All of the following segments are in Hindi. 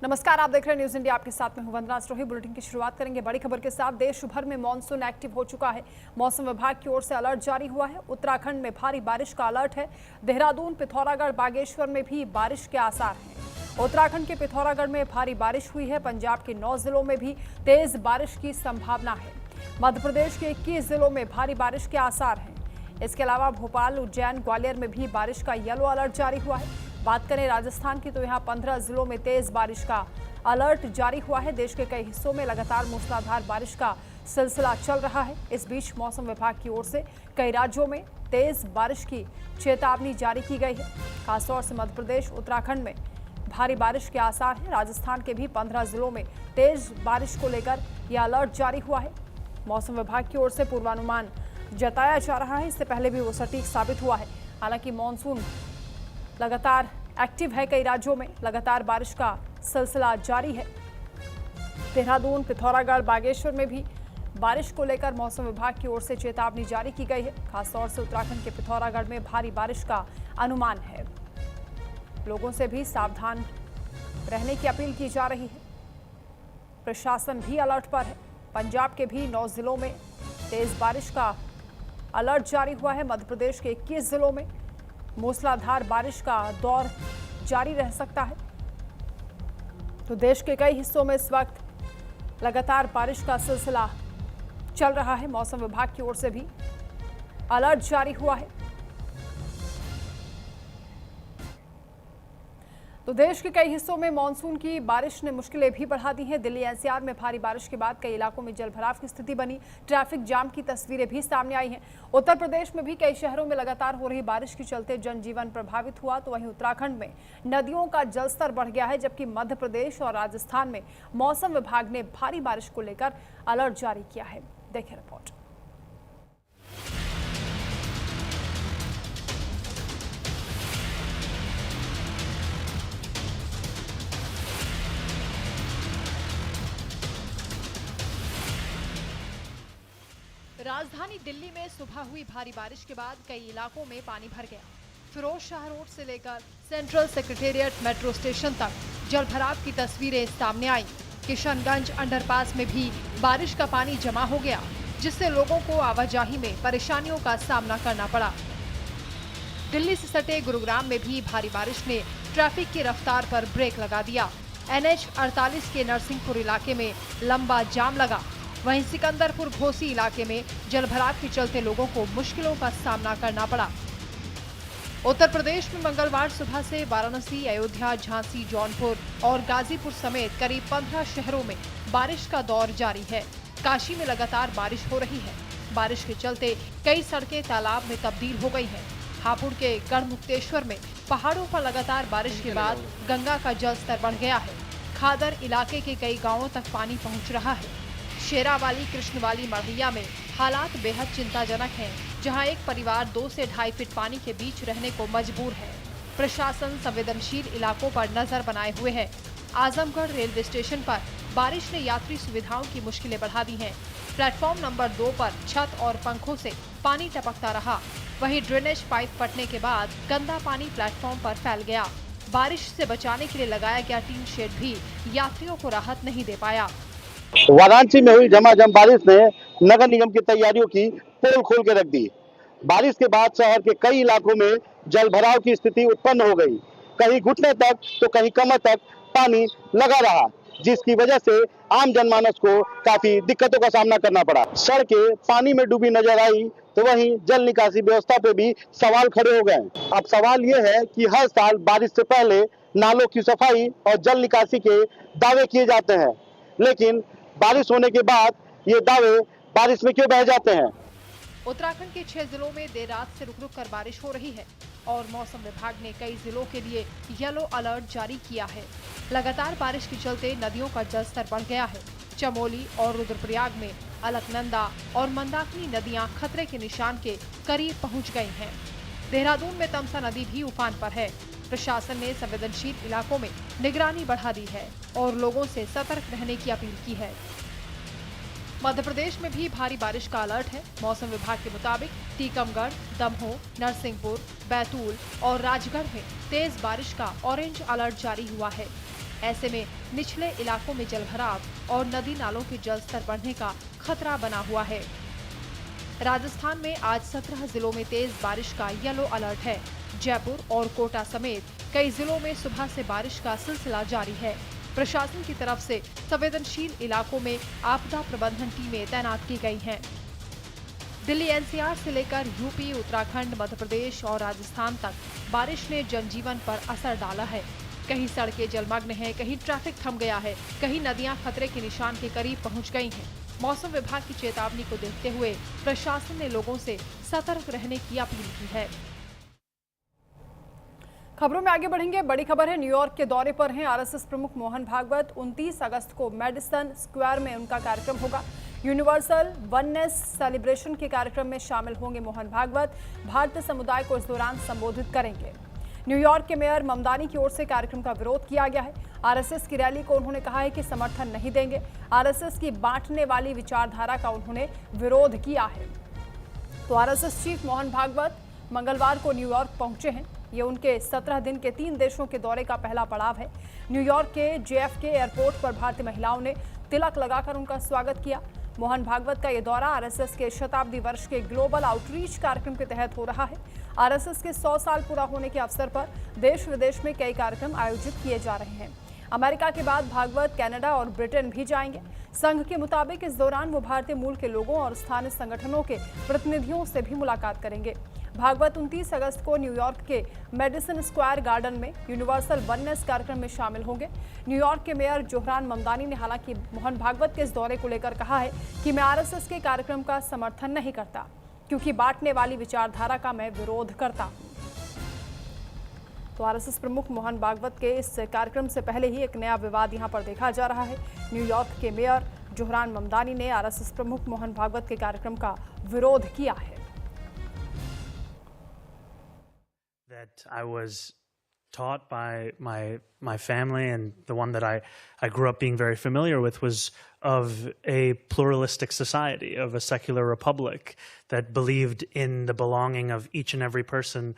नमस्कार, आप देख रहे हैं न्यूज इंडिया। आपके साथ में हूं वंदना स्ट्रोही। बुलेटिन की शुरुआत करेंगे बड़ी खबर के साथ। देश भर में मानसून एक्टिव हो चुका है। मौसम विभाग की ओर से अलर्ट जारी हुआ है। उत्तराखंड में भारी बारिश का अलर्ट है। देहरादून, पिथौरागढ़, बागेश्वर में भी बारिश के आसार हैं। उत्तराखंड के पिथौरागढ़ में भारी बारिश हुई है। पंजाब के 9 जिलों में भी तेज बारिश की संभावना है। मध्य प्रदेश के 21 जिलों में भारी बारिश के आसार हैं। इसके अलावा भोपाल, उज्जैन, ग्वालियर में भी बारिश का येलो अलर्ट जारी हुआ है। बात करें राजस्थान की तो यहां 15 जिलों में तेज बारिश का अलर्ट जारी हुआ है। देश के कई हिस्सों में लगातार मूसलाधार बारिश का सिलसिला चल रहा है। इस बीच मौसम विभाग की ओर से कई राज्यों में तेज बारिश की चेतावनी जारी की गई है। खासतौर से मध्य प्रदेश, उत्तराखंड में भारी बारिश के आसार हैं। राजस्थान के भी 15 जिलों में तेज बारिश को लेकर यह अलर्ट जारी हुआ है। मौसम विभाग की ओर से पूर्वानुमान जताया जा रहा है। इससे पहले भी वो सटीक साबित हुआ है। हालांकि मॉनसून लगातार एक्टिव है। कई राज्यों में लगातार बारिश का सिलसिला जारी है। देहरादून, पिथौरागढ़, बागेश्वर में भी बारिश को लेकर मौसम विभाग की ओर से चेतावनी जारी की गई है। खासतौर से उत्तराखंड के पिथौरागढ़ में भारी बारिश का अनुमान है। लोगों से भी सावधान रहने की अपील की जा रही है। प्रशासन भी अलर्ट पर है। पंजाब के भी 9 जिलों में तेज बारिश का अलर्ट जारी हुआ है। मध्य प्रदेश के 21 जिलों में मूसलाधार बारिश का दौर जारी रह सकता है। तो देश के कई हिस्सों में इस वक्त लगातार बारिश का सिलसिला चल रहा है। मौसम विभाग की ओर से भी अलर्ट जारी हुआ है। तो देश के कई हिस्सों में मानसून की बारिश ने मुश्किलें भी बढ़ा दी हैं। दिल्ली एनसीआर में भारी बारिश के बाद कई इलाकों में जलभराव की स्थिति बनी। ट्रैफिक जाम की तस्वीरें भी सामने आई हैं। उत्तर प्रदेश में भी कई शहरों में लगातार हो रही बारिश के चलते जनजीवन प्रभावित हुआ। तो वहीं उत्तराखंड में नदियों का जलस्तर बढ़ गया है, जबकि मध्य प्रदेश और राजस्थान में मौसम विभाग ने भारी बारिश को लेकर अलर्ट जारी किया है। देखिए रिपोर्ट। राजधानी दिल्ली में सुबह हुई भारी बारिश के बाद कई इलाकों में पानी भर गया। फिरोज शाह रोड से लेकर सेंट्रल सेक्रेटेरिएट मेट्रो स्टेशन तक जलभराव की तस्वीरें सामने आई। किशनगंज अंडरपास में भी बारिश का पानी जमा हो गया, जिससे लोगों को आवाजाही में परेशानियों का सामना करना पड़ा। दिल्ली से सटे गुरुग्राम में भी भारी बारिश ने ट्रैफिक की रफ्तार पर ब्रेक लगा दिया। NH 48 के नरसिंहपुर इलाके में लंबा जाम लगा। वहीं सिकंदरपुर घोसी इलाके में जलभराव के चलते लोगों को मुश्किलों का सामना करना पड़ा। उत्तर प्रदेश में मंगलवार सुबह से वाराणसी, अयोध्या, झांसी, जौनपुर और गाजीपुर समेत करीब 15 शहरों में बारिश का दौर जारी है। काशी में लगातार बारिश हो रही है। बारिश के चलते कई सड़कें तालाब में तब्दील हो गई हैं। हापुड़ के गढ़मुक्तेश्वर में पहाड़ों पर लगातार बारिश के बाद गंगा का जल स्तर बढ़ गया है। खादर इलाके के कई गाँवों तक पानी पहुँच रहा है। शेरावाली, कृष्णवाली, मढ़ैया में हालात बेहद चिंताजनक हैं, जहां एक परिवार 2 से 2.5 फीट पानी के बीच रहने को मजबूर है। प्रशासन संवेदनशील इलाकों पर नजर बनाए हुए है। आजमगढ़ रेलवे स्टेशन पर बारिश ने यात्री सुविधाओं की मुश्किलें बढ़ा दी हैं। प्लेटफॉर्म नंबर 2 पर छत और पंखों से पानी टपकता रहा। वहीं ड्रेनेज पाइप फटने के बाद गंदा पानी प्लेटफॉर्म पर फैल गया। बारिश से बचाने के लिए लगाया गया टीन शेड भी यात्रियों को राहत नहीं दे पाया। वाराणसी में हुई झमाझम बारिश ने नगर निगम की तैयारियों की पोल खोल के रख दी। बारिश के बाद शहर के कई इलाकों में जलभराव की स्थिति उत्पन्न हो गई। कहीं घुटने तक तो कहीं कमर तक पानी लगा रहा, जिसकी वजह से आम जनमानस को काफी दिक्कतों का सामना करना पड़ा। सड़कें पानी में डूबी नजर आई, तो वहीं जल निकासी व्यवस्था पे भी सवाल खड़े हो गए। अब सवाल ये है कि हर साल बारिश से पहले नालों की सफाई और जल निकासी के दावे किए जाते हैं, लेकिन बारिश होने के बाद ये दावे बारिश में क्यों बह जाते हैं। उत्तराखंड के 6 जिलों में देर रात से रुक-रुक कर बारिश हो रही है और मौसम विभाग ने कई जिलों के लिए येलो अलर्ट जारी किया है। लगातार बारिश के चलते नदियों का जलस्तर बढ़ गया है। चमोली और रुद्रप्रयाग में अलकनंदा और मंदाकिनी नदियां खतरे के निशान के करीब पहुंच गई हैं। देहरादून में तमसा नदी भी उफान पर है। प्रशासन ने संवेदनशील इलाकों में निगरानी बढ़ा दी है और लोगों से सतर्क रहने की अपील की है। मध्य प्रदेश में भी भारी बारिश का अलर्ट है। मौसम विभाग के मुताबिक टीकमगढ़, दमोह, नरसिंहपुर, बैतूल और राजगढ़ में तेज बारिश का ऑरेंज अलर्ट जारी हुआ है। ऐसे में निचले इलाकों में जलभराव और नदी नालों के जलस्तर बढ़ने का खतरा बना हुआ है। राजस्थान में आज 17 जिलों में तेज बारिश का येलो अलर्ट है। जयपुर और कोटा समेत कई जिलों में सुबह से बारिश का सिलसिला जारी है। प्रशासन की तरफ से संवेदनशील इलाकों में आपदा प्रबंधन टीमें तैनात की गई हैं। दिल्ली एनसीआर से लेकर यूपी, उत्तराखंड, मध्य प्रदेश और राजस्थान तक बारिश ने जनजीवन पर असर डाला है। कहीं सड़कें जलमग्न हैं, कहीं ट्रैफिक थम गया है, कहीं नदियां खतरे के निशान के करीब पहुंच गई हैं। मौसम विभाग की चेतावनी को देखते हुए प्रशासन ने लोगों से सतर्क रहने की अपील की है। खबरों में आगे बढ़ेंगे। बड़ी खबर है, न्यूयॉर्क के दौरे पर हैं आरएसएस प्रमुख मोहन भागवत। 29 अगस्त को मेडिसन स्क्वायर में उनका कार्यक्रम होगा। यूनिवर्सल वननेस सेलिब्रेशन के कार्यक्रम में शामिल होंगे मोहन भागवत। भारतीय समुदाय को इस दौरान संबोधित करेंगे। न्यूयॉर्क के मेयर ममदानी की ओर से कार्यक्रम का विरोध किया गया है। आरएसएस की रैली को उन्होंने कहा है कि समर्थन नहीं देंगे। आरएसएस की बांटने वाली विचारधारा का उन्होंने विरोध किया है। तो आरएसएस चीफ मोहन भागवत मंगलवार को न्यूयॉर्क पहुंचे हैं। ये उनके 17 दिन के 3 देशों के दौरे का पहला पड़ाव है। न्यूयॉर्क के JFK एयरपोर्ट पर भारतीय महिलाओं ने तिलक लगाकर उनका स्वागत किया। मोहन भागवत का ये दौरा आरएसएस के शताब्दी वर्ष के ग्लोबल आउटरीच कार्यक्रम के तहत हो रहा है। आरएसएस के 100 साल पूरा होने के अवसर पर देश विदेश में कई कार्यक्रम आयोजित किए जा रहे हैं। अमेरिका के बाद भागवत कनाडा और ब्रिटेन भी जाएंगे। संघ के मुताबिक इस दौरान वो भारतीय मूल के लोगों और स्थानीय संगठनों के प्रतिनिधियों से भी मुलाकात करेंगे। भागवत 29 अगस्त को न्यूयॉर्क के मेडिसन स्क्वायर गार्डन में यूनिवर्सल वननेस कार्यक्रम में शामिल होंगे। न्यूयॉर्क के मेयर जोहरान ममदानी ने हालांकि मोहन भागवत के इस दौरे को लेकर कहा है कि मैं आरएसएस के कार्यक्रम का समर्थन नहीं करता, क्योंकि बांटने वाली विचारधारा का मैं विरोध करता हूं। तो आरएसएस प्रमुख मोहन भागवत के इस कार्यक्रम से पहले ही एक नया विवाद यहां पर देखा जा रहा है। न्यूयॉर्क के मेयर जोहरान ममदानी ने आरएसएस प्रमुख मोहन भागवत के कार्यक्रम का विरोध किया है। That I was taught by my family, and the one that I grew up being very familiar with, was of a pluralistic society, of a secular republic that believed in the belonging of each and every person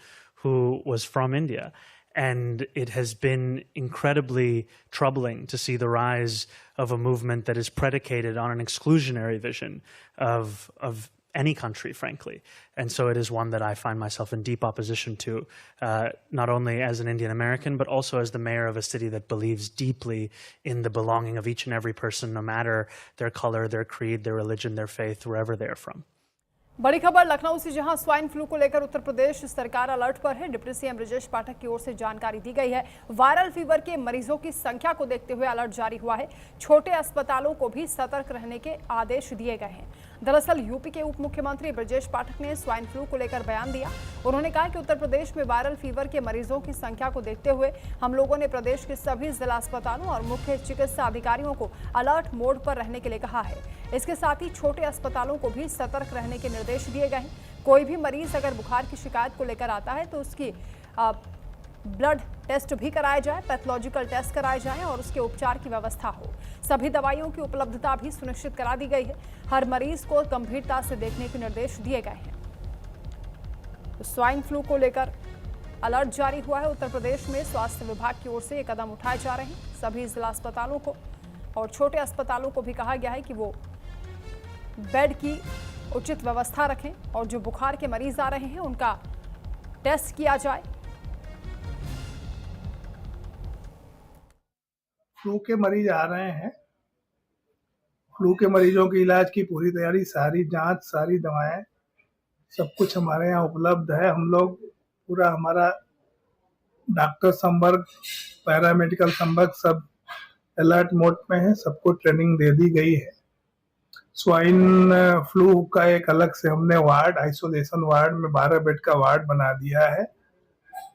who was from India. And it has been incredibly troubling to see the rise of a movement that is predicated on an exclusionary vision of any country, frankly. And so it is one that I find myself in deep opposition to, not only as an Indian American, but also as the mayor of a city that believes deeply in the belonging of each and every person, no matter their color, their creed, their religion, their faith, wherever they're from. बड़ी खबर लखनऊ से, जहां स्वाइन फ्लू को लेकर उत्तर प्रदेश सरकार अलर्ट पर है। डिप्टी सीएम ब्रजेश पाठक की ओर से जानकारी दी गई है। वायरल फीवर के मरीजों की संख्या को देखते हुए अलर्ट जारी हुआ है। छोटे अस्पतालों को भी सतर्क रहने के आदेश दिए गए हैं। दरअसल यूपी के उप मुख्यमंत्री ब्रजेश पाठक ने स्वाइन फ्लू को लेकर बयान दिया। उन्होंने कहा कि उत्तर प्रदेश में वायरल फीवर के मरीजों की संख्या को देखते हुए हम लोगों ने प्रदेश के सभी जिला अस्पतालों और मुख्य चिकित्सा अधिकारियों को अलर्ट मोड पर रहने के लिए कहा है। इसके साथ ही छोटे अस्पतालों को भी सतर्क रहने के निर्देश दिए गए हैं। कोई भी मरीज अगर बुखार की शिकायत को लेकर आता है तो उसकी ब्लड टेस्ट भी कराया जाए, पैथोलॉजिकल टेस्ट कराए जाएं और उसके उपचार की व्यवस्था हो। सभी दवाइयों की उपलब्धता भी सुनिश्चित करा दी गई है। हर मरीज को गंभीरता से देखने के निर्देश दिए गए हैं। तो स्वाइन फ्लू को लेकर अलर्ट जारी हुआ है। उत्तर प्रदेश में स्वास्थ्य विभाग की ओर से ये कदम उठाए जा रहे हैं। सभी जिला अस्पतालों को और छोटे अस्पतालों को भी कहा गया है कि वो बेड की उचित व्यवस्था रखें और जो बुखार के मरीज आ रहे हैं उनका टेस्ट किया जाए। फ्लू के मरीज आ रहे हैं। फ्लू के मरीजों के इलाज की पूरी तैयारी, सारी जांच, सारी दवाएं, सब कुछ हमारे यहाँ उपलब्ध है। हम लोग पूरा हमारा डॉक्टर संपर्क, पैरामेडिकल संपर्क सब अलर्ट मोड में है। सबको ट्रेनिंग दे दी गई है। स्वाइन फ्लू का एक अलग से हमने वार्ड, आइसोलेशन वार्ड में 12 बेड का वार्ड बना दिया है।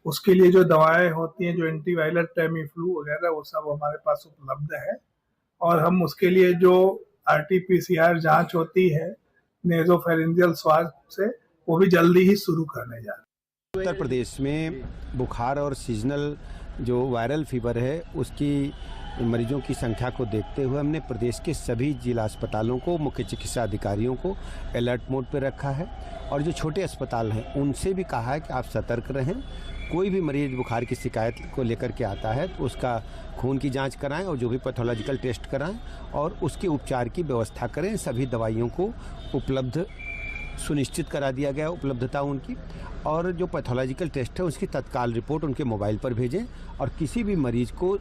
उसके लिए जो दवाएं होती हैं, जो एंटीवायरल, टेमीफ्लू वगैरह, वो सब हमारे पास उपलब्ध है। और हम उसके लिए जो RT-PCR जांच होती है नेजोफेरेंजियल स्वाब से, वो भी जल्दी ही शुरू करने जा रहे हैं। उत्तर प्रदेश में बुखार और सीजनल जो वायरल फीवर है उसकी मरीजों की संख्या को देखते हुए हमने प्रदेश के सभी जिला अस्पतालों को, मुख्य चिकित्सा अधिकारियों को अलर्ट मोड पर रखा है और जो छोटे अस्पताल हैं उनसे भी कहा है कि आप सतर्क रहें। कोई भी मरीज बुखार की शिकायत को लेकर के आता है तो उसका खून की जांच कराएं और जो भी पैथोलॉजिकल टेस्ट कराएं और उसके उपचार की व्यवस्था करें। सभी दवाइयों को उपलब्ध सुनिश्चित करा दिया गया उपलब्धता उनकी, और जो पैथोलॉजिकल टेस्ट है उसकी तत्काल रिपोर्ट उनके मोबाइल पर भेजें और किसी भी मरीज को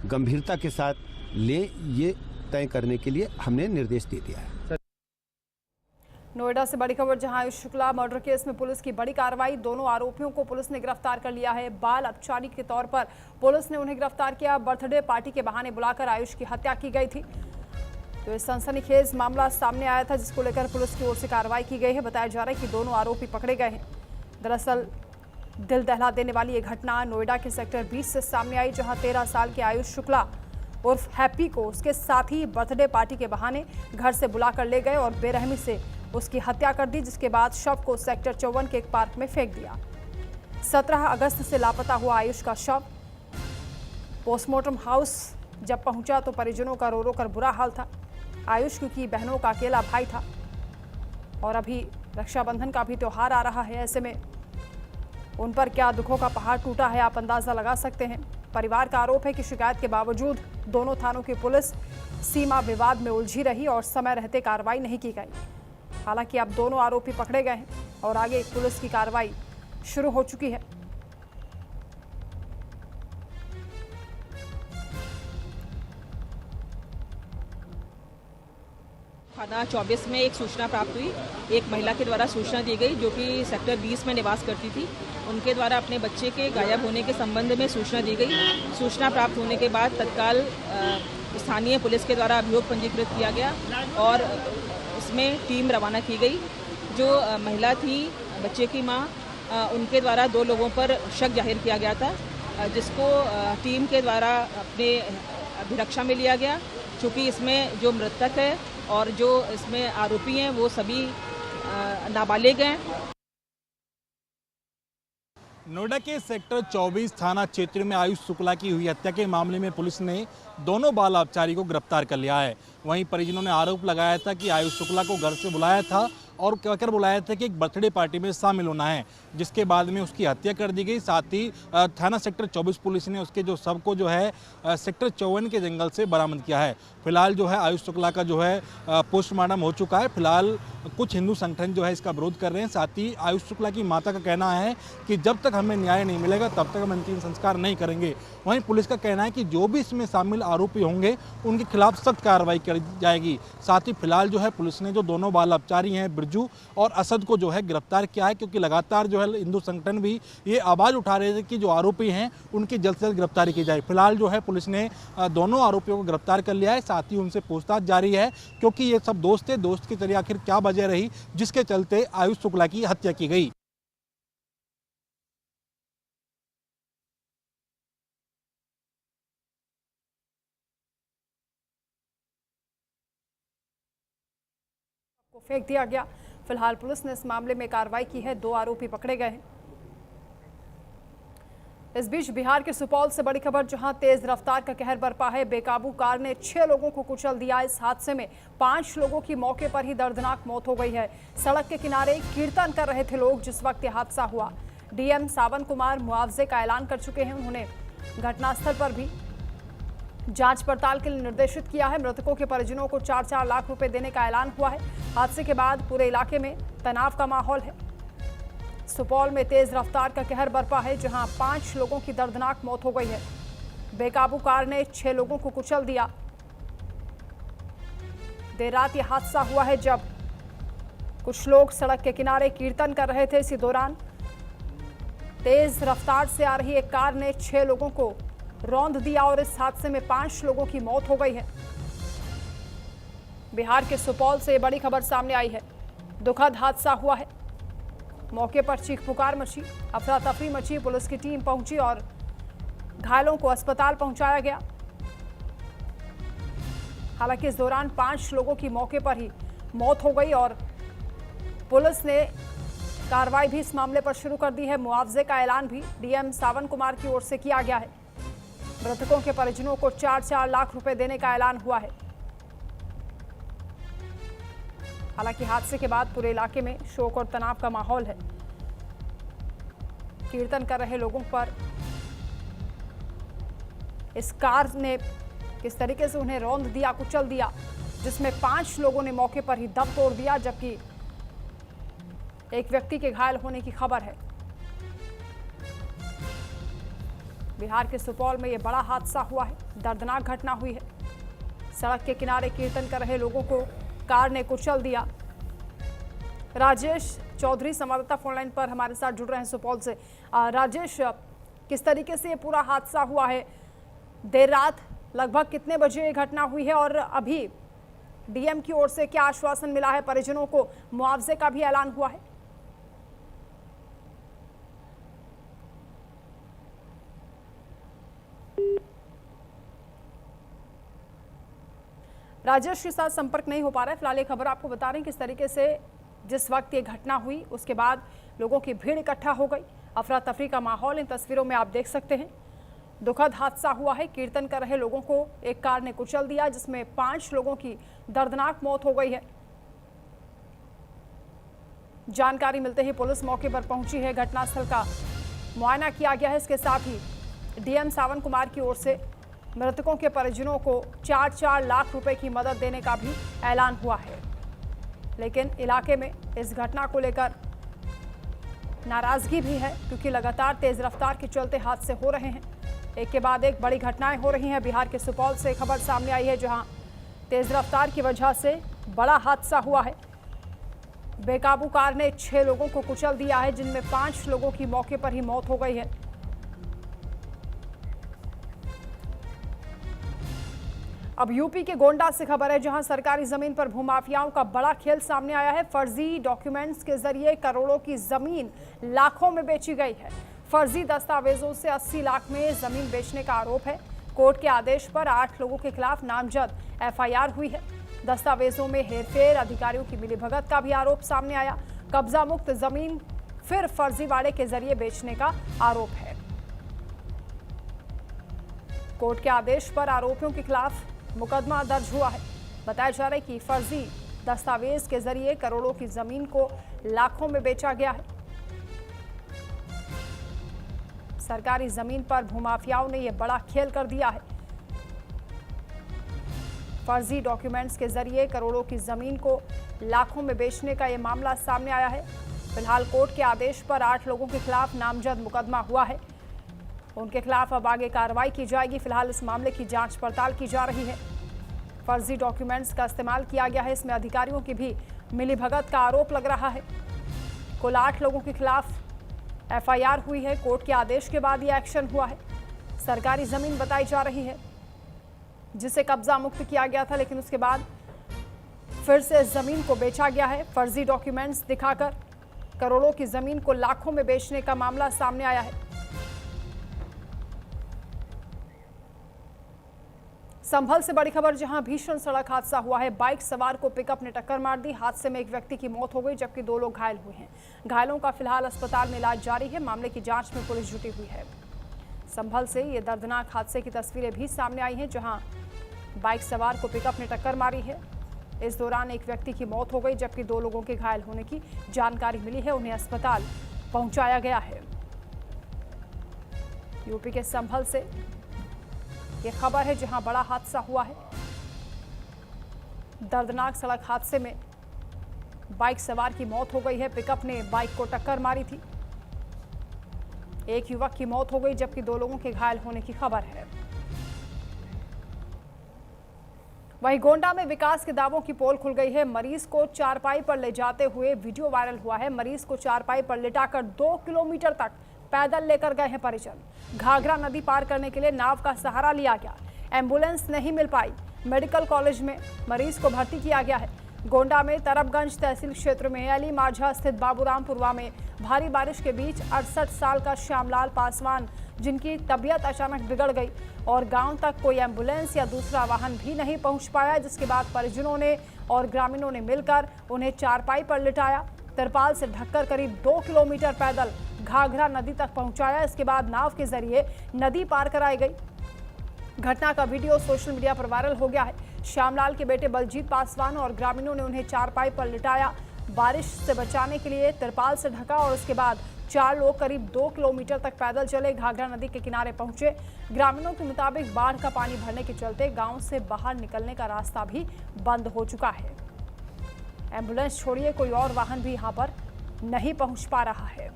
गंभीरता के साथ लें, ये तय करने के लिए हमने निर्देश दे दिया है। नोएडा से बड़ी खबर, जहां आयुष शुक्ला मर्डर केस में पुलिस की बड़ी कार्रवाई। दोनों आरोपियों को पुलिस ने गिरफ्तार कर लिया है। बाल अपचारी के तौर पर पुलिस ने उन्हें गिरफ्तार किया। बर्थडे पार्टी के बहाने बुलाकर आयुष की हत्या की गई थी। तो इस सनसनीखेज मामला सामने आया था, जिसको लेकर पुलिस की ओर से कार्रवाई की गई है। बताया जा रहा है कि दोनों आरोपी पकड़े गए हैं। दरअसल दिल दहला देने वाली ये घटना नोएडा के सेक्टर 20 से सामने आई, जहां 13 साल के आयुष शुक्ला उर्फ हैप्पी को उसके साथी बर्थडे पार्टी के बहाने घर से बुलाकर ले गए और बेरहमी से उसकी हत्या कर दी, जिसके बाद शव को सेक्टर 54 के एक पार्क में फेंक दिया। 17 अगस्त से लापता हुआ आयुष का शव पोस्टमार्टम हाउस जब पहुंचा तो परिजनों का रो रो कर बुरा हाल था। आयुष की बहनों का अकेला भाई था और अभी रक्षाबंधन का भी त्यौहार आ रहा है। ऐसे में उन पर क्या दुखों का पहाड़ टूटा है, आप अंदाजा लगा सकते हैं। परिवार का आरोप है कि शिकायत के बावजूद दोनों थानों की पुलिस सीमा विवाद में उलझी रही और समय रहते कार्रवाई नहीं की गई। हालांकि अब दोनों आरोपी पकड़े गए हैं और आगे पुलिस की कार्रवाई शुरू हो चुकी है। थाना 24 में एक सूचना प्राप्त हुई। एक महिला के द्वारा सूचना दी गई जो कि सेक्टर 20 में निवास करती थी। उनके द्वारा अपने बच्चे के गायब होने के संबंध में सूचना दी गई। सूचना प्राप्त होने के बाद तत्काल स्थानीय पुलिस के द्वारा अभियोग पंजीकृत किया गया और इसमें टीम रवाना की गई। जो महिला थी, बच्चे की मां, उनके द्वारा 2 लोगों पर शक जाहिर किया गया था, जिसको टीम के द्वारा अपने अभिरक्षा में लिया गया। चूँकि इसमें जो मृतक है और जो इसमें आरोपी हैं वो सभी नाबालिग हैं। नोएडा के सेक्टर 24 थाना क्षेत्र में आयुष शुक्ला की हुई हत्या के मामले में पुलिस ने दोनों बाल अपचारी को गिरफ्तार कर लिया है। वहीं परिजनों ने आरोप लगाया था कि आयुष शुक्ला को घर से बुलाया था और कहकर बुलाया था कि एक बर्थडे पार्टी में शामिल होना है, जिसके बाद में उसकी हत्या कर दी गई। साथ ही थाना सेक्टर 24 पुलिस ने उसके जो शव को जो है सेक्टर 54 के जंगल से बरामद किया है। फिलहाल जो है आयुष शुक्ला का जो है पोस्टमार्टम हो चुका है। फिलहाल कुछ हिंदू संगठन जो है इसका विरोध कर रहे हैं। साथ ही आयुष शुक्ला की माता का कहना है कि जब तक हमें न्याय नहीं मिलेगा तब तक हम अंतिम संस्कार नहीं करेंगे। वहीं पुलिस का कहना है कि जो भी इसमें शामिल आरोपी होंगे उनके खिलाफ सख्त कार्रवाई की जाएगी। साथ ही फिलहाल जो है पुलिस ने जो दोनों बाल अपचारी हैं बिरजू और असद को जो है गिरफ्तार किया है, क्योंकि लगातार जो है हिंदू संगठन भी ये आवाज़ उठा रहे थे कि जो आरोपी हैं उनकी जल्द से जल्द गिरफ्तारी की जाए। फिलहाल जो है पुलिस ने दोनों आरोपियों को गिरफ्तार कर लिया है। साथ ही उनसे पूछताछ जारी है, क्योंकि ये सब दोस्त थे। दोस्त के चलिए आखिर क्या वजह रही जिसके चलते आयुष शुक्ला की हत्या की गई। को फेंक दिया गया। फिलहाल पुलिस ने इस मामले में कार्रवाई की है। 2 आरोपी पकड़े गए हैं। इस बीच बिहार के सुपौल से बड़ी खबर, जहां तेज रफ्तार का कहर बरपा है। बेकाबू कार ने 6 लोगों को कुचल दिया। इस हादसे में 5 लोगों की मौके पर ही दर्दनाक मौत हो गई है। सड़क के किनारे कीर्तन कर रहे थे लोग जिस वक्त यह हादसा हुआ। डीएम सावन कुमार मुआवजे का ऐलान कर चुके हैं। उन्होंने घटनास्थल पर भी जांच पड़ताल के लिए निर्देशित किया है। मृतकों के परिजनों को 4-4 लाख रुपए देने का ऐलान हुआ है। हादसे के बाद पूरे इलाके में तनाव का माहौल है। सुपौल में तेज रफ्तार का कहर बरपा है, जहां 5 लोगों की दर्दनाक मौत हो गई है। बेकाबू कार ने 6 लोगों को कुचल दिया। देर रात यह हादसा हुआ है जब कुछ लोग सड़क के किनारे कीर्तन कर रहे थे। इसी दौरान तेज रफ्तार से आ रही एक कार ने 6 लोगों को रौंद दिया और इस हादसे में 5 लोगों की मौत हो गई है। बिहार के सुपौल से बड़ी खबर सामने आई है। दुखद हादसा हुआ है। मौके पर चीख पुकार मची, अफरा तफरी मची। पुलिस की टीम पहुंची और घायलों को अस्पताल पहुंचाया गया। हालांकि इस दौरान 5 लोगों की मौके पर ही मौत हो गई और पुलिस ने कार्रवाई भी इस मामले पर शुरू कर दी है। मुआवजे का ऐलान भी डीएम सावन कुमार की ओर से किया गया है। मृतकों के परिजनों को 4-4 लाख रुपए देने का ऐलान हुआ है। हालांकि हादसे के बाद पूरे इलाके में शोक और तनाव का माहौल है। कीर्तन कर रहे लोगों पर इस कार ने किस तरीके से उन्हें रौंद दिया, कुचल दिया, जिसमें 5 लोगों ने मौके पर ही दम तोड़ दिया, जबकि एक व्यक्ति के घायल होने की खबर है। बिहार के सुपौल में यह बड़ा हादसा हुआ है, दर्दनाक घटना हुई है। सड़क के किनारे कीर्तन कर रहे लोगों को कार ने कुचल दिया। राजेश चौधरी संवाददाता फोनलाइन पर हमारे साथ जुड़ रहे हैं सुपौल से। राजेश, किस तरीके से ये पूरा हादसा हुआ है? देर रात लगभग कितने बजे ये घटना हुई है और अभी डीएम की ओर से क्या आश्वासन मिला है? परिजनों को मुआवजे का भी ऐलान हुआ है? राजेश के साथ संपर्क नहीं हो पा रहा है। फिलहाल ये खबर आपको बता रहे हैं किस तरीके से जिस वक्त ये घटना हुई उसके बाद लोगों की भीड़ इकट्ठा हो गई, अफरा तफरी का माहौल इन तस्वीरों में आप देख सकते हैं। दुखद हादसा हुआ है। कीर्तन कर रहे लोगों को एक कार ने कुचल दिया, जिसमें 5 लोगों की दर्दनाक मौत हो गई है। जानकारी मिलते ही पुलिस मौके पर पहुंची है। घटनास्थल का मुआयना किया गया है। इसके साथ ही डीएम सावन कुमार की ओर से मृतकों के परिजनों को 4-4 लाख रुपए की मदद देने का भी ऐलान हुआ है। लेकिन इलाके में इस घटना को लेकर नाराजगी भी है, क्योंकि लगातार तेज रफ्तार के चलते हादसे हो रहे हैं। एक के बाद एक बड़ी घटनाएं हो रही हैं। बिहार के सुपौल से खबर सामने आई है, जहां तेज रफ्तार की वजह से बड़ा हादसा हुआ है। बेकाबू कार ने 6 लोगों को कुचल दिया है, जिनमें 5 लोगों की मौके पर ही मौत हो गई है। अब यूपी के गोंडा से खबर है, जहां सरकारी जमीन पर भूमाफियाओं का बड़ा खेल सामने आया है। फर्जी डॉक्यूमेंट्स के जरिए करोड़ों की जमीन लाखों में बेची गई है। फर्जी दस्तावेजों से 80 लाख में जमीन बेचने का आरोप है। कोर्ट के आदेश पर 8 लोगों के खिलाफ नामजद एफआईआर हुई है। दस्तावेजों में हेरफेर, अधिकारियों की मिलीभगत का भी आरोप सामने आया। कब्जा मुक्त जमीन फिर फर्जीवाड़े के जरिए बेचने का आरोप है। कोर्ट के आदेश पर आरोपियों के खिलाफ मुकदमा दर्ज हुआ है। बताया जा रहा है कि फर्जी दस्तावेज के जरिए करोड़ों की जमीन को लाखों में बेचा गया है। सरकारी जमीन पर भूमाफियाओं ने यह बड़ा खेल कर दिया है। फर्जी डॉक्यूमेंट्स के जरिए करोड़ों की जमीन को लाखों में बेचने का यह मामला सामने आया है। फिलहाल कोर्ट के आदेश पर 8 लोगों के खिलाफ नामजद मुकदमा हुआ है। उनके खिलाफ अब आगे कार्रवाई की जाएगी। फिलहाल इस मामले की जांच पड़ताल की जा रही है। फर्जी डॉक्यूमेंट्स का इस्तेमाल किया गया है, इसमें अधिकारियों की भी मिलीभगत का आरोप लग रहा है। कुल 8 लोगों के खिलाफ एफआईआर हुई है। कोर्ट के आदेश के बाद यह एक्शन हुआ है। सरकारी जमीन बताई जा रही है, जिसे कब्जा मुक्त किया गया था, लेकिन उसके बाद फिर से इस जमीन को बेचा गया है। फर्जी डॉक्यूमेंट्स दिखाकर करोड़ों की जमीन को लाखों में बेचने का मामला सामने आया है। संभल से बड़ी खबर, जहां भीषण सड़क हादसा हुआ है। बाइक सवार को पिकअप ने टक्कर मार दी। हादसे में एक व्यक्ति की मौत हो गई, जबकि 2 लोग घायल हुए हैं। घायलों का फिलहाल अस्पताल में इलाज जारी है। मामले की जांच में पुलिस जुटी हुई है। संभल से ये दर्दनाक हादसे की तस्वीरें भी सामने आई हैं, जहां बाइक सवार को पिकअप ने टक्कर मारी है। इस दौरान एक व्यक्ति की मौत हो गई, जबकि 2 लोगों के घायल होने की जानकारी मिली है। उन्हें अस्पताल पहुंचाया गया है। यूपी के संभल से ये खबर है, जहां बड़ा हादसा हुआ है। दर्दनाक सड़क हादसे में बाइक सवार की मौत हो गई है। पिकअप ने बाइक को टक्कर मारी थी। एक युवक की मौत हो गई, जबकि 2 लोगों के घायल होने की खबर है। वहीं गोंडा में विकास के दावों की पोल खुल गई है। मरीज को चारपाई पर ले जाते हुए वीडियो वायरल हुआ है। मरीज को चारपाई पर लिटाकर 2 किलोमीटर तक पैदल लेकर गए हैं परिजन। घाघरा नदी पार करने के लिए नाव का सहारा लिया गया। एम्बुलेंस नहीं मिल पाई। मेडिकल कॉलेज में मरीज को भर्ती किया गया है। गोंडा में तरबगंज तहसील क्षेत्र में अली माझा स्थित बाबूरामपुरवा में भारी बारिश के बीच 68 साल का श्यामलाल पासवान, जिनकी तबीयत अचानक बिगड़ गई और गांव तक कोई एम्बुलेंस या दूसरा वाहन भी नहीं पहुंच पाया, जिसके बाद परिजनों ने और ग्रामीणों ने मिलकर उन्हें चारपाई पर लिटाया। तिरपाल से ढककर करीब 2 किलोमीटर पैदल घाघरा नदी तक पहुंचाया। इसके बाद नाव के जरिए नदी पार कराई गई। घटना का वीडियो सोशल मीडिया पर वायरल हो गया है। श्यामलाल के बेटे बलजीत पासवान और ग्रामीणों ने उन्हें चारपाई पर लिटाया। बारिश से बचाने के लिए तिरपाल से ढका और उसके बाद 4 लोग करीब 2 किलोमीटर तक पैदल चले घाघरा नदी के किनारे पहुंचे। ग्रामीणों के मुताबिक बाढ़ का पानी भरने के चलते गांव से बाहर निकलने का रास्ता भी बंद हो चुका है। एम्बुलेंस छोड़िए कोई और वाहन भी यहां पर नहीं पहुंच पा रहा है।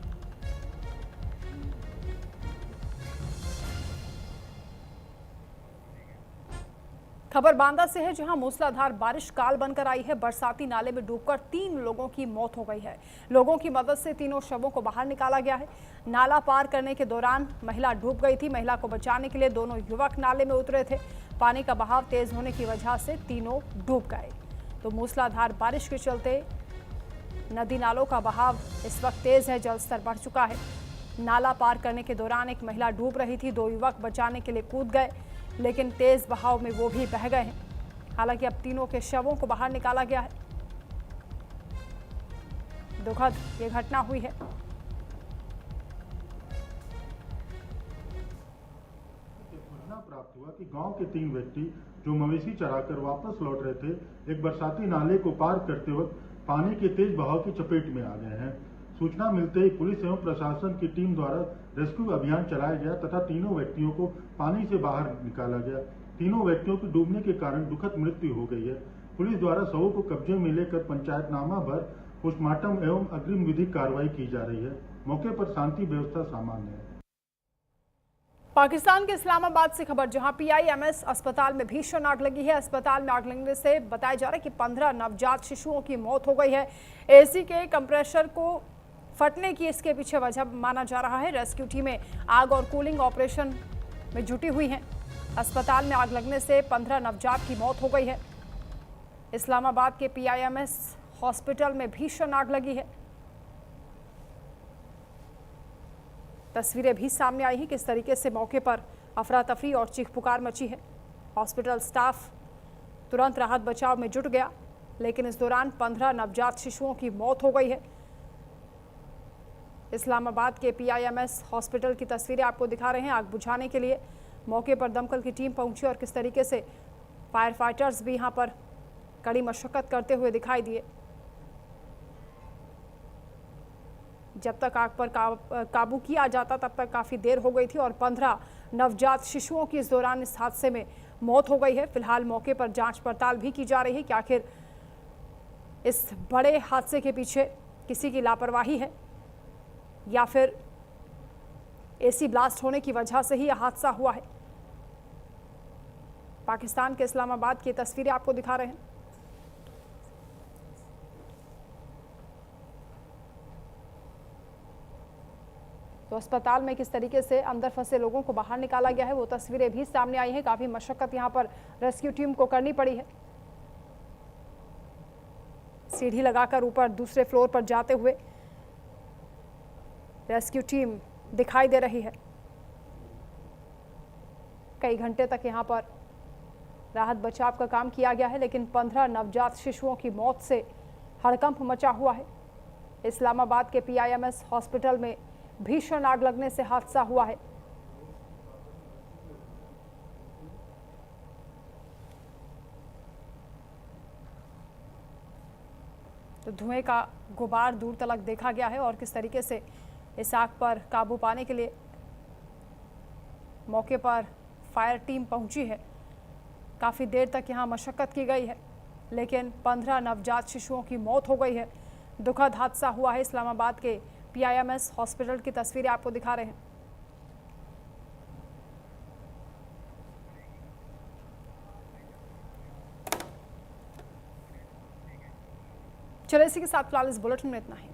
खबर बांदा से है, जहां मूसलाधार बारिश काल बनकर आई है। बरसाती नाले में डूबकर 3 लोगों की मौत हो गई है। लोगों की मदद से तीनों शवों को बाहर निकाला गया है। नाला पार करने के दौरान महिला डूब गई थी। महिला को बचाने के लिए दोनों युवक नाले में उतरे थे। पानी का बहाव तेज होने की वजह से तीनों डूब गए। तो मूसलाधार बारिश के चलते नदी नालों का बहाव इस वक्त तेज है, जलस्तर बढ़ चुका है। नाला पार करने के दौरान एक महिला डूब रही थी। 2 युवक बचाने के लिए कूद गए, लेकिन तेज बहाव में वो भी बह गए हैं। हालांकि अब तीनों के शवों को बाहर निकाला गया है। दुखद ये घटना हुई है। सूचना प्राप्त हुआ कि गांव के 3 व्यक्ति जो मवेशी चराकर वापस लौट रहे थे, एक बरसाती नाले को पार करते वक्त पानी के तेज बहाव की चपेट में आ गए हैं। सूचना मिलते ही पुलिस एवं प्रशासन की टीम द्वारा रेस्क्यू अभियान चलाया गया तथा तीनों व्यक्तियों को पानी से बाहर निकाला गया। तीनों व्यक्तियों की डूबने के कारण दुखद मृत्यु हो गई है। पुलिस द्वारा शवों को कब्जे में लेकर पंचायतनामा भर पोस्टमार्टम एवं अग्रिम विधिक कार्रवाई की जा रही है। मौके पर शांति व्यवस्था सामान्य है। पाकिस्तान के इस्लामाबाद से खबर, जहां PIMS अस्पताल में भीषण आग लगी है। अस्पताल में आग लगने से बताया जा रहा है कि 15 नवजात शिशुओं की मौत हो गई है। AC के कंप्रेसर को फटने की इसके पीछे वजह माना जा रहा है। रेस्क्यू टीमें आग और कूलिंग ऑपरेशन में जुटी हुई हैं। अस्पताल में आग लगने से 15 नवजात की मौत हो गई है। इस्लामाबाद के PIMS हॉस्पिटल में भीषण आग लगी है। तस्वीरें भी सामने आई हैं किस तरीके से मौके पर अफरा तफरी और चीख पुकार मची है। हॉस्पिटल स्टाफ तुरंत राहत बचाव में जुट गया, लेकिन इस दौरान 15 नवजात शिशुओं की मौत हो गई है। इस्लामाबाद के PIMS हॉस्पिटल की तस्वीरें आपको दिखा रहे हैं। आग बुझाने के लिए मौके पर दमकल की टीम पहुंची और किस तरीके से फायर फाइटर्स भी यहां पर कड़ी मशक्कत करते हुए दिखाई दिए। जब तक आग पर काबू किया जाता तब तक काफ़ी देर हो गई थी और 15 नवजात शिशुओं की इस दौरान इस हादसे में मौत हो गई है। फिलहाल मौके पर जांच पड़ताल भी की जा रही है कि आखिर इस बड़े हादसे के पीछे किसी की लापरवाही है या फिर AC ब्लास्ट होने की वजह से ही यह हादसा हुआ है। पाकिस्तान के इस्लामाबाद की तस्वीरें आपको दिखा रहे हैं। तो अस्पताल में किस तरीके से अंदर फंसे लोगों को बाहर निकाला गया है, वो तस्वीरें भी सामने आई हैं। काफी मशक्कत यहां पर रेस्क्यू टीम को करनी पड़ी है। सीढ़ी लगाकर ऊपर दूसरे फ्लोर पर जाते हुए रेस्क्यू टीम दिखाई दे रही है। कई घंटे तक यहां पर राहत बचाव का काम किया गया है, लेकिन 15 नवजात शिशुओं की मौत से हड़कंप मचा हुआ है। इस्लामाबाद के PIMS हॉस्पिटल में भीषण आग लगने से हादसा हुआ है। तो धुएं का गुबार दूर तलक देखा गया है और किस तरीके से इस आग पर काबू पाने के लिए मौके पर फायर टीम पहुंची है। काफ़ी देर तक यहां मशक्कत की गई है, लेकिन 15 नवजात शिशुओं की मौत हो गई है। दुखद हादसा हुआ है। इस्लामाबाद के PIMS हॉस्पिटल की तस्वीरें आपको दिखा रहे हैं। चलिए इसी के साथ फिलहाल इस बुलेटिन में इतना ही।